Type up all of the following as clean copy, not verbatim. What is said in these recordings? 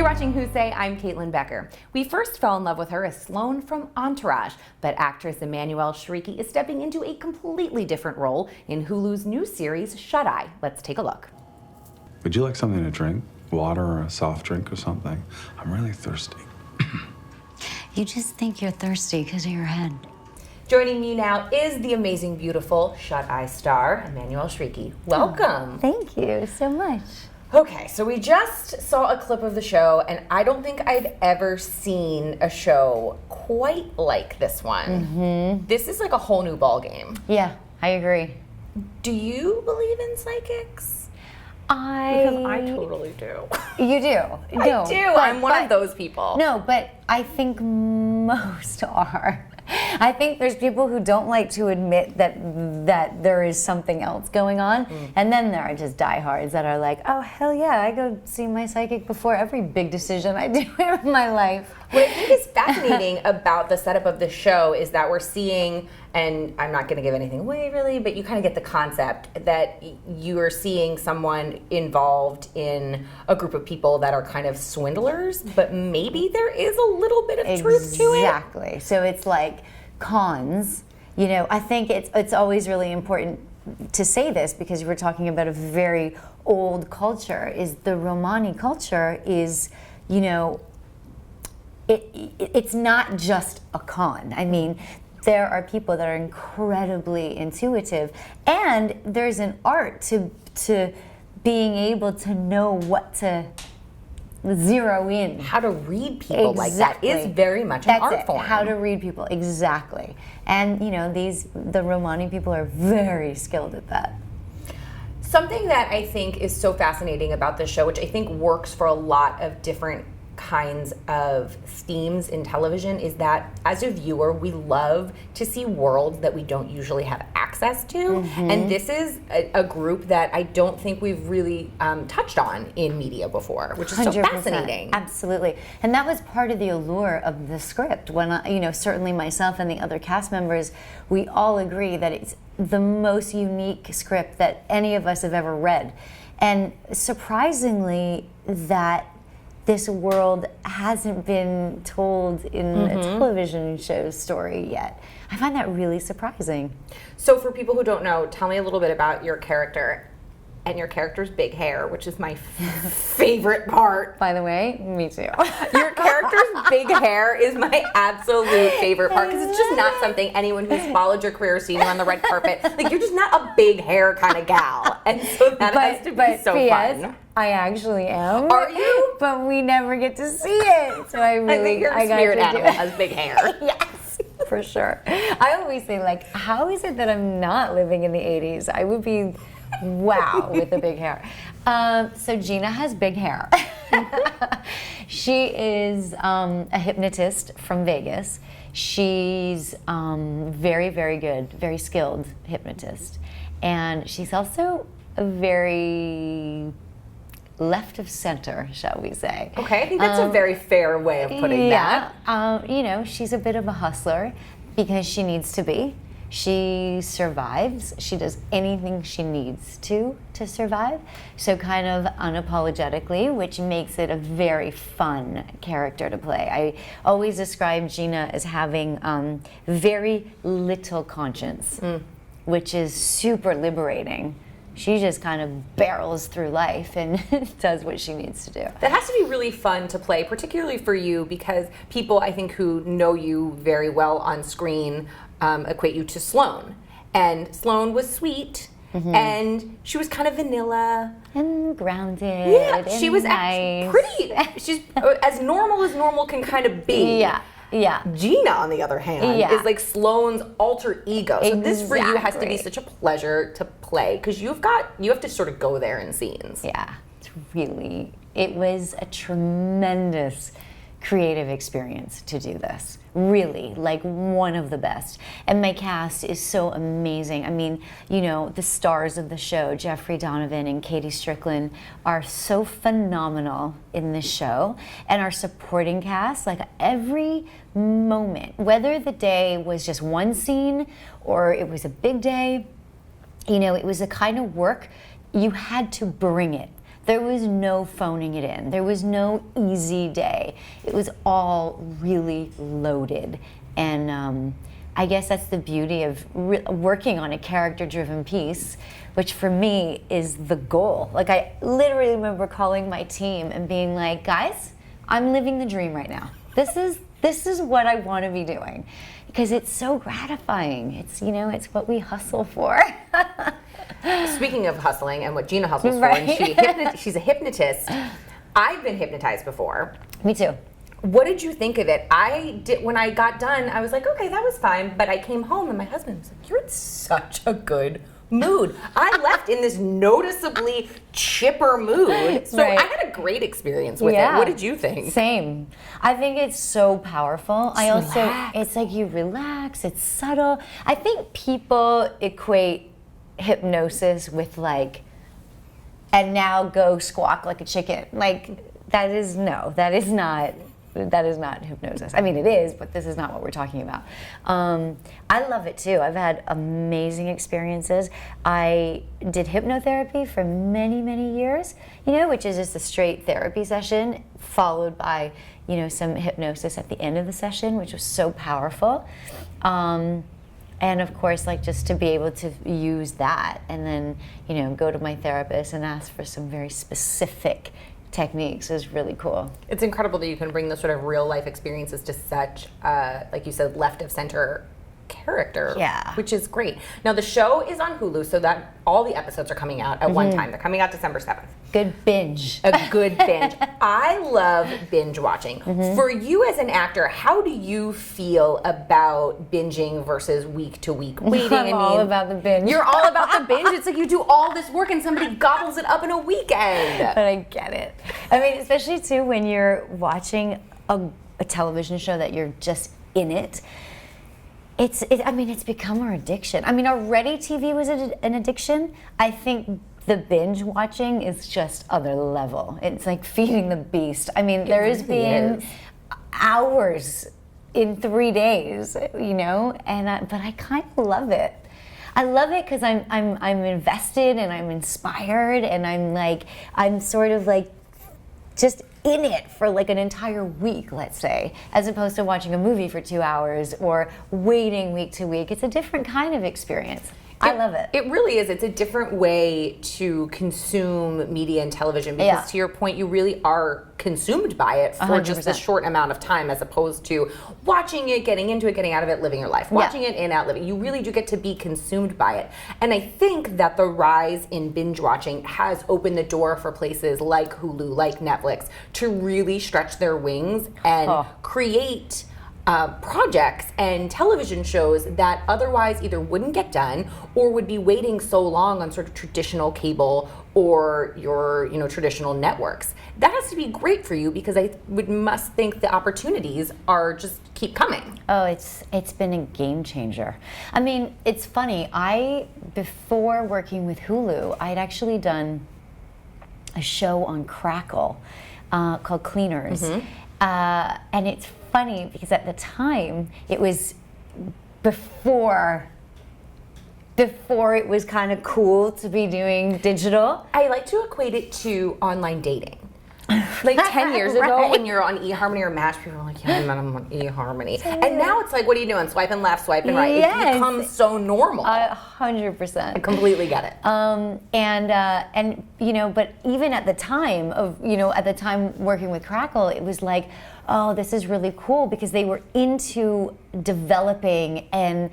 watching WhoSay, I'm Caitlyn Becker. We first fell in love with her as Sloan from Entourage, but actress Emmanuelle Chriqui is stepping into a completely different role in Hulu's new series, Shut Eye. Let's take a look. Would you like something to drink? Water or a soft drink or something? I'm really thirsty. You just think you're thirsty because of your head. Joining me now is the amazing, beautiful Shut Eye star, Emmanuelle Chriqui. Welcome. Thank you so much. Okay, so we just saw a clip of the show, and I don't think I've ever seen a show quite like this one. Mm-hmm. This is like a whole new ballgame. Yeah, I agree. Do you believe in psychics? Because I totally do. You do? No, I do. I'm one of those people. No, but I think most are. I think there's people who don't like to admit that there is something else going on, and then there are just diehards that are like, oh hell yeah, I go see my psychic before every big decision I do in my life. What I think is fascinating about the setup of the show is that we're seeing, and I'm not going to give anything away really, but you kind of get the concept that you are seeing someone involved in a group of people that are kind of swindlers, but maybe there is a little bit of truth to it. Exactly. So it's like cons. You know, I think it's always really important to say this because we're talking about a very old culture. Is the Romani culture is, you know, it's not just a con. I mean, there are people that are incredibly intuitive, and there's an art to being able to know what to zero in. How to read people like that is very much an art form. How to read people, exactly. And you know, the Romani people are very skilled at that. Something that I think is so fascinating about this show, which I think works for a lot of different kinds of themes in television, is that as a viewer we love to see worlds that we don't usually have access to, and this is a group that I don't think we've really touched on in media before, which is so 100%. fascinating. Absolutely. And that was part of the allure of the script. When you know, certainly myself and the other cast members, we all agree that it's the most unique script that any of us have ever read, and surprisingly that this world hasn't been told in a television show story yet. I find that really surprising. So for people who don't know, tell me a little bit about your character and your character's big hair, which is my favorite part. By the way, me too. Your character's big hair is my absolute favorite part because it's just not something anyone who's followed your career, seen you on the red carpet, like you're just not a big hair kind of gal. And so that has to be so fun. I actually am. Are you? But we never get to see it. So I think your spirit animal has big hair. Yes, for sure. I always say, like, how is it that I'm not living in the 80s? I would be, wow, with the big hair. So Gina has big hair. She is a hypnotist from Vegas. She's very, very good, very skilled hypnotist. And she's also a very left of center, shall we say. Okay, I think that's a very fair way of putting that. You know, she's a bit of a hustler because she needs to be. She survives. She does anything she needs to survive. So kind of unapologetically, which makes it a very fun character to play. I always describe Gina as having very little conscience, which is super liberating. She just kind of barrels through life and does what she needs to do. That has to be really fun to play, particularly for you, because people, I think, who know you very well on screen equate you to Sloan. And Sloan was sweet, and she was kind of vanilla. And grounded. Yeah, she was nice. pretty, she's as normal can kind of be. Yeah. Gina, on the other hand, is like Sloan's alter ego. So this for you has to be such a pleasure to play because you have to sort of go there in scenes. Yeah, it was a tremendous creative experience to do this. Really, like one of the best. And my cast is so amazing. I mean, you know, the stars of the show, Jeffrey Donovan and Katie Strickland, are so phenomenal in this show. And our supporting cast, like every moment, whether the day was just one scene or it was a big day, you know, it was a kind of work you had to bring it. There was no phoning it in. There was no easy day. It was all really loaded. And I guess that's the beauty of working on a character-driven piece, which for me is the goal. Like, I literally remember calling my team and being like, guys, I'm living the dream right now. This is what I want to be doing, because it's so gratifying. It's, you know, it's what we hustle for. Speaking of hustling and what Gina hustles Right. for, and she's a hypnotist. I've been hypnotized before. Me too. What did you think of it? When I got done, I was like, okay, that was fine. But I came home and my husband was like, you're in such a good mood. I left in this noticeably chipper mood. So Right. I had a great experience with it. What did you think? Same. I think it's so powerful. Relax. It's like you relax, it's subtle. I think people equate hypnosis with like, and now go squawk like a chicken. Like, that is not hypnosis. I mean, it is, but this is not what we're talking about. I love it too. I've had amazing experiences. I did hypnotherapy for many, many years, you know, which is just a straight therapy session followed by, you know, some hypnosis at the end of the session, which was so powerful. And of course, like, just to be able to use that and then, you know, go to my therapist and ask for some very specific techniques is really cool. It's incredible that you can bring those sort of real life experiences to such, like you said, left of center character, Yeah. which is great. Now the show is on Hulu, so that all the episodes are coming out at one time. They're coming out December 7th. Good binge. A good binge. I love binge watching. For you as an actor, how do you feel about binging versus week to week waiting? I'm all about the binge. You're all about the binge. It's like you do all this work and somebody gobbles it up in a weekend. But I get it. I mean, especially too when you're watching a television show that you're just in it. I mean, it's become our addiction. I mean, already TV was an addiction. I think the binge watching is just other level. It's like feeding the beast. I mean, there has been hours in 3 days, you know, but I kind of love it. I love it because I'm invested and I'm inspired and I'm sort of like just in it for like an entire week, let's say, as opposed to watching a movie for 2 hours or waiting week to week. It's a different kind of experience. I love it. It really is. It's a different way to consume media and television because, to your point, you really are consumed by it for 100%. just a short amount of time, as opposed to watching it, getting into it, getting out of it, living your life. Watching it in, out, living. You really do get to be consumed by it. And I think that the rise in binge watching has opened the door for places like Hulu, like Netflix, to really stretch their wings and create projects and television shows that otherwise either wouldn't get done or would be waiting so long on sort of traditional cable or your, you know, traditional networks. That has to be great for you because I must think the opportunities are just keep coming. Oh, it's been a game changer. I mean, it's funny. Before working with Hulu, I'd actually done a show on Crackle called Cleaners. And it's funny because at the time it was before it was kind of cool to be doing digital. I like to equate it to online dating. Like 10 years ago when you're on eHarmony or Match, people are like, yeah, I'm on eHarmony. And now it's like, what are you doing? Swiping left, swiping right. Yes. It becomes so normal. 100%. I completely get it. And you know, but even at the time working with Crackle, it was like, oh, this is really cool because they were into developing and,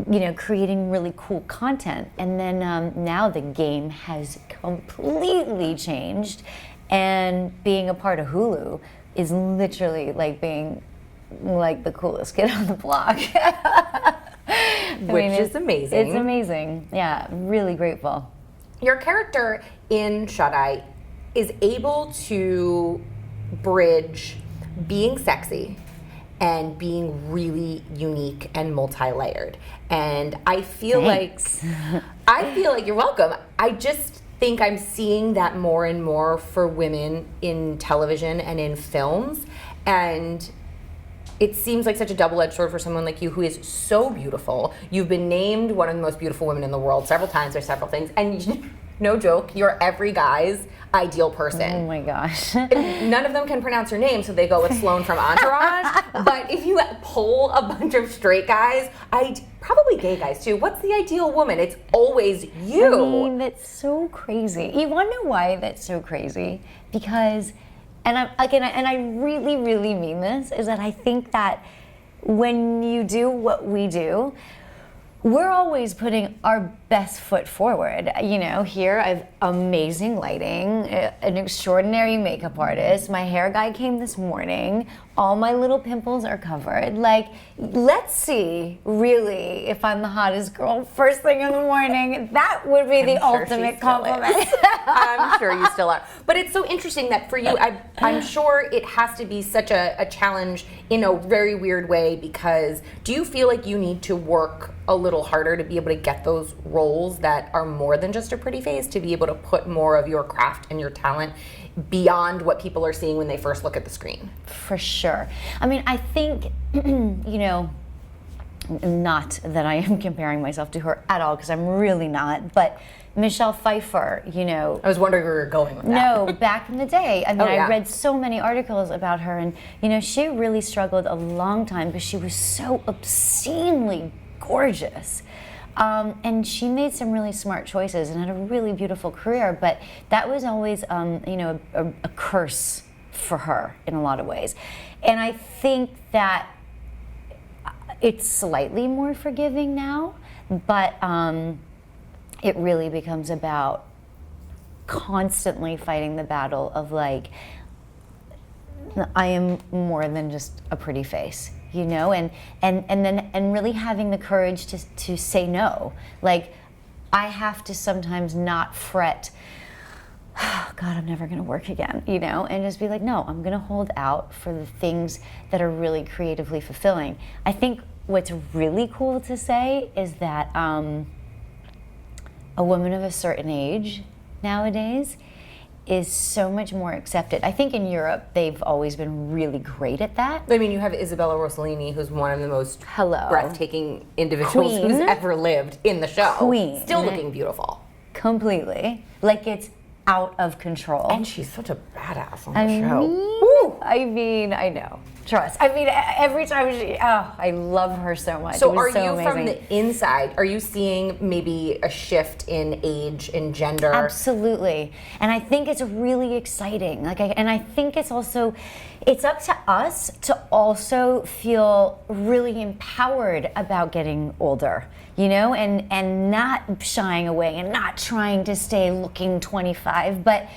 you know, creating really cool content. And then now the game has completely changed, and being a part of Hulu is literally like being like the coolest kid on the block. Which is amazing. It's amazing. Yeah, really grateful. Your character in Shut Eye is able to bridge being sexy and being really unique and multi-layered. And I feel like you're welcome. I just think I'm seeing that more and more for women in television and in films. And it seems like such a double-edged sword for someone like you who is so beautiful. You've been named one of the most beautiful women in the world several times. There's several things. And no joke, you're every guy's ideal person. Oh my gosh. None of them can pronounce your name, so they go with Sloan from Entourage. But if you poll a bunch of straight guys, probably gay guys too, what's the ideal woman? It's always you. I mean, that's so crazy. You want to know why that's so crazy? Because, and I really, really mean this, is that I think that when you do what we do, we're always putting our best foot forward. You know, here I have amazing lighting, an extraordinary makeup artist. My hair guy came this morning. All my little pimples are covered. Like, let's see, really, if I'm the hottest girl first thing in the morning. That would be the ultimate compliment. I'm sure you still are. But it's so interesting that for you, I'm sure it has to be such a challenge in a very weird way, because do you feel like you need to work a little harder to be able to get those roles that are more than just a pretty face, to be able to put more of your craft and your talent beyond what people are seeing when they first look at the screen? For sure. I mean, I think, you know, not that I am comparing myself to her at all, because I'm really not, but Michelle Pfeiffer, you know. I was wondering where you were going with that. No, back in the day. I mean, yeah. I read so many articles about her, and, you know, she really struggled a long time because she was so obscenely gorgeous. And she made some really smart choices and had a really beautiful career, but that was always, you know, a curse for her in a lot of ways. And I think that it's slightly more forgiving now, but it really becomes about constantly fighting the battle of, like, I am more than just a pretty face, you know, and really having the courage to say no. Like, I have to sometimes not fret, oh, God, I'm never gonna work again, you know, and just be like, no, I'm gonna hold out for the things that are really creatively fulfilling. I think what's really cool to say is that a woman of a certain age nowadays is so much more accepted. I think in Europe, they've always been really great at that. I mean, you have Isabella Rossellini, who's one of the most breathtaking individuals Queen. who's ever lived in the show. Queen. Still looking beautiful. Completely. Like, it's out of control. And she's such a badass on the show. I mean, I know. Trust. I mean, every time I love her so much. So It was are you amazing. from the inside, are you seeing maybe a shift in age and gender? Absolutely. And I think it's really exciting. And I think it's also, it's up to us to also feel really empowered about getting older, you know, and not shying away and not trying to stay looking 25, but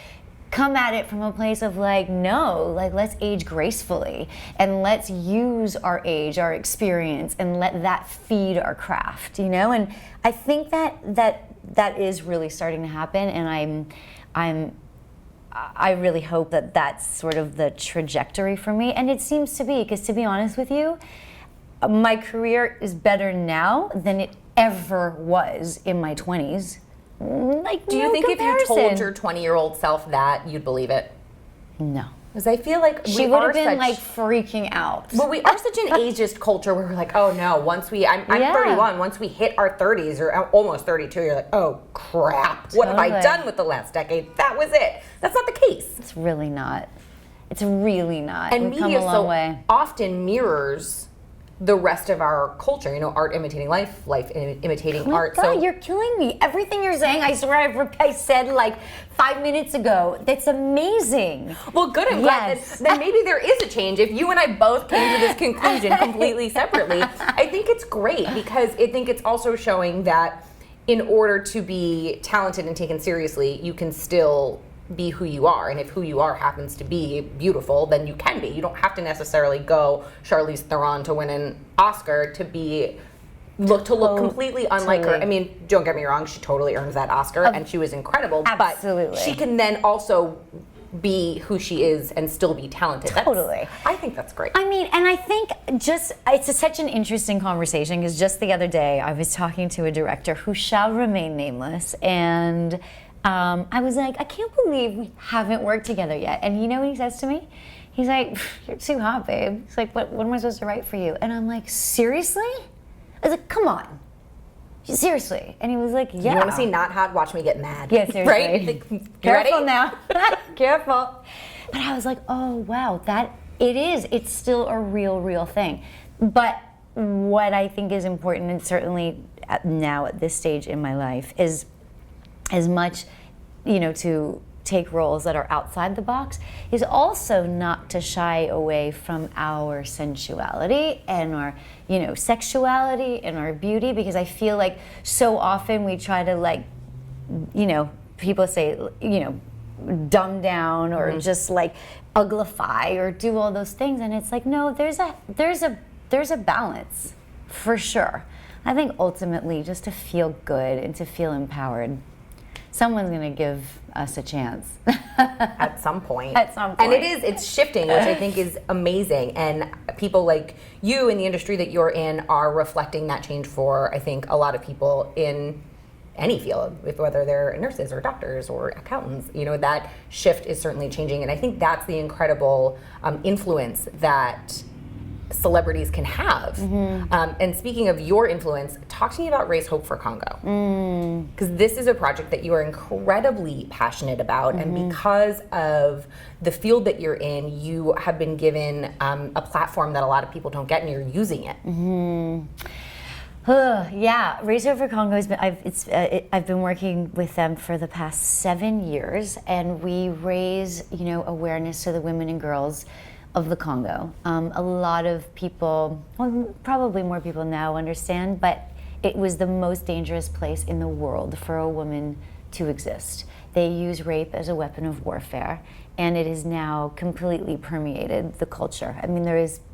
come at it from a place of, like, no, like, let's age gracefully and let's use our age, our experience, and let that feed our craft, you know? And I think that is really starting to happen, and I really hope that that's sort of the trajectory for me, and it seems to be, because to be honest with you, my career is better now than it ever was in my 20s. Like, do you think if you told your 20-year-old self that, you'd believe it? No. Because I feel like she would have been like freaking out. But we are such an ageist culture where we're like, oh no, once I'm 31, once we hit our 30s or almost 32, you're like, oh crap, what have I done with the last decade? That was it. That's not the case. It's really not. It's really not. And We've come media a long so way. often mirrors the rest of our culture, you know, art imitating life, life imitating art. God, so you're killing me. Everything you're saying, I swear I said like 5 minutes ago. That's amazing. Well, good. I'm glad. Then maybe there is a change. If you and I both came to this conclusion completely separately, I think it's great, because I think it's also showing that in order to be talented and taken seriously, you can still be who you are, and if who you are happens to be beautiful, then you can be. You don't have to necessarily go Charlize Theron to win an Oscar to look completely unlike her. I mean, don't get me wrong, she totally earns that Oscar, and she was incredible. Absolutely. But she can then also be who she is and still be talented. Totally. I think that's great. I mean, and I think it's such an interesting conversation, because just the other day I was talking to a director who shall remain nameless, and I was like, I can't believe we haven't worked together yet. And you know what he says to me? He's like, you're too hot, babe. He's like, what am I supposed to write for you? And I'm like, seriously? I was like, come on. seriously. And he was like, yeah. You want to see not hot? Watch me get mad. Yeah, seriously. Right? Like, you Careful ready? now. Careful. But I was like, oh, wow, it's still a real thing. But what I think is important, and certainly now at this stage in my life, is as much, to take roles that are outside the box, is also not to shy away from our sensuality and our, sexuality and our beauty, because I feel like so often we try to people say, dumb down or just like uglify or do all those things, and it's like, no, there's a balance for sure. I think ultimately just to feel good and to feel empowered, someone's gonna give us a chance. At some point. At some point. And it's shifting, which I think is amazing. And people like you in the industry that you're in are reflecting that change for, I think, a lot of people in any field, whether they're nurses or doctors or accountants. That shift is certainly changing. And I think that's the incredible influence that celebrities can have. And speaking of your influence, talk to me about Raise Hope for Congo. Because this is a project that you are incredibly passionate about, and because of the field that you're in, you have been given a platform that a lot of people don't get, and you're using it. Yeah, Raise Hope for Congo has been. I've been working with them for the past 7 years, and we raise awareness to the women and girls of the Congo. A lot of people, well, probably more people now understand, but it was the most dangerous place in the world for a woman to exist. They use rape as a weapon of warfare, and it has now completely permeated the culture. I mean,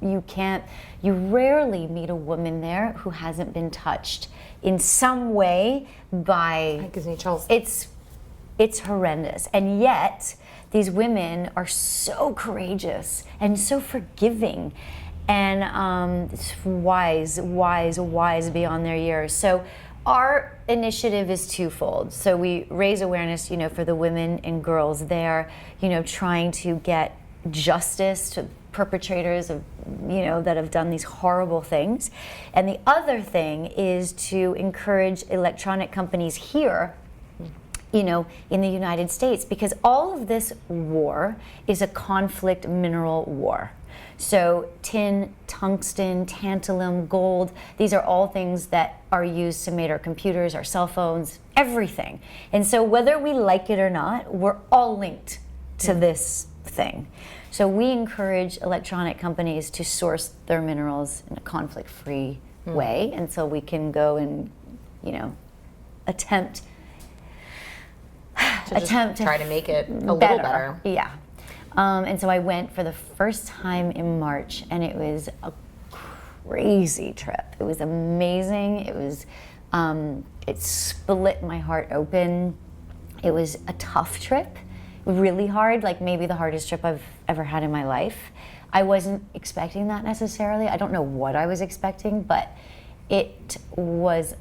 you rarely meet a woman there who hasn't been touched in some way by. That gives me chills. It's horrendous, and yet these women are so courageous and so forgiving, and wise beyond their years. So our initiative is twofold. So we raise awareness, for the women and girls there, trying to get justice to perpetrators of, that have done these horrible things. And the other thing is to encourage electronic companies here, in the United States, because all of this war is a conflict mineral war. So tin, tungsten, tantalum, gold, these are all things that are used to make our computers, our cell phones, everything. And so whether we like it or not, we're all linked to this thing. So we encourage electronic companies to source their minerals in a conflict-free way, and so we can go and, attempt to try to make it a little better. Yeah. And so I went for the first time in March, and it was a crazy trip. It was amazing. It was, it split my heart open. It was a tough trip, really hard, like maybe the hardest trip I've ever had in my life. I wasn't expecting that necessarily. I don't know what I was expecting, but it was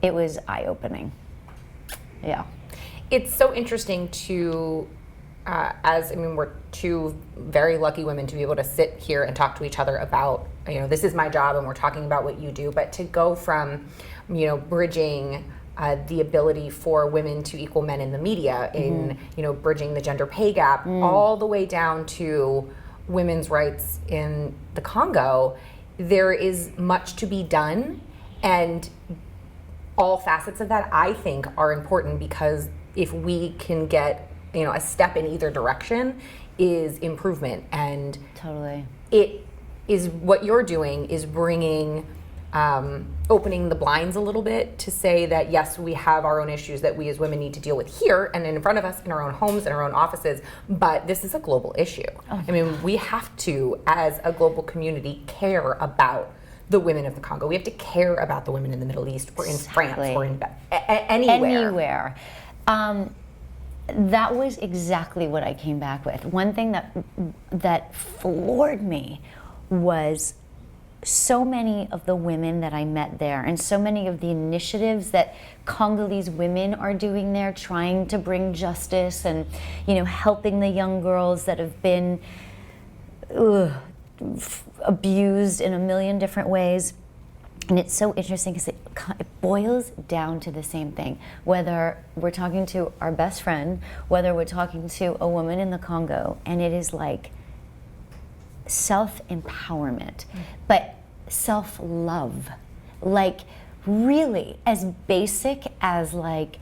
eye-opening. Yeah. It's so interesting to, we're two very lucky women to be able to sit here and talk to each other about, this is my job and we're talking about what you do, but to go from, bridging the ability for women to equal men in the media, in, bridging the gender pay gap, all the way down to women's rights in the Congo, there is much to be done, and all facets of that, I think, are important, because if we can get, a step in either direction, is improvement. And totally, it is what you're doing is bringing, opening the blinds a little bit to say that yes, we have our own issues that we as women need to deal with here and in front of us in our own homes, in our own offices, but this is a global issue. Oh, we have to, as a global community, care about the women of the Congo. We have to care about the women in the Middle East, or in France, or in anywhere. That was exactly what I came back with. One thing that floored me was so many of the women that I met there, and so many of the initiatives that Congolese women are doing there, trying to bring justice and, helping the young girls that have been abused in a million different ways. And it's so interesting because it boils down to the same thing. Whether we're talking to our best friend, whether we're talking to a woman in the Congo, and it is like self-empowerment, but self-love. Like really as basic as like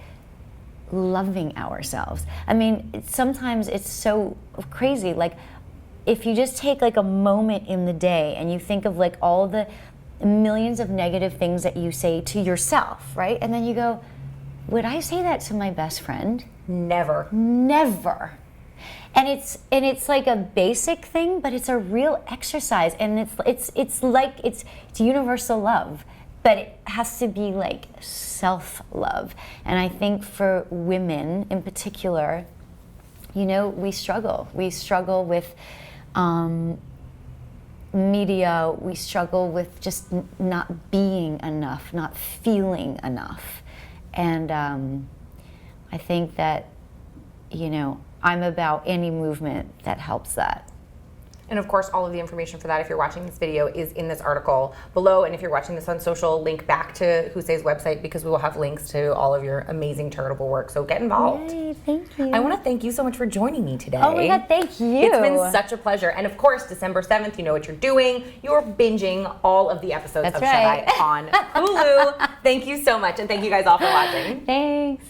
loving ourselves. I mean, sometimes it's so crazy. Like if you just take like a moment in the day and you think of like all the millions of negative things that you say to yourself, right? And then you go, would I say that to my best friend? Never. Never. And it's like a basic thing, but it's a real exercise, and it's like it's universal love, but it has to be like self-love. And I think for women in particular, you know, we struggle with media, we struggle with just not being enough, not feeling enough. And I think that, you know, I'm about any movement that helps that. And of course, all of the information for that, if you're watching this video, is in this article below. And if you're watching this on social, link back to WhoSay's website, because we will have links to all of your amazing charitable work. So get involved. Yay, thank you. I want to thank you so much for joining me today. Oh my God, thank you. It's been such a pleasure. And of course, December 7th, you know what you're doing. You're binging all of the episodes of right. Shut Eye on Hulu. Thank you so much. And thank you guys all for watching. Thanks.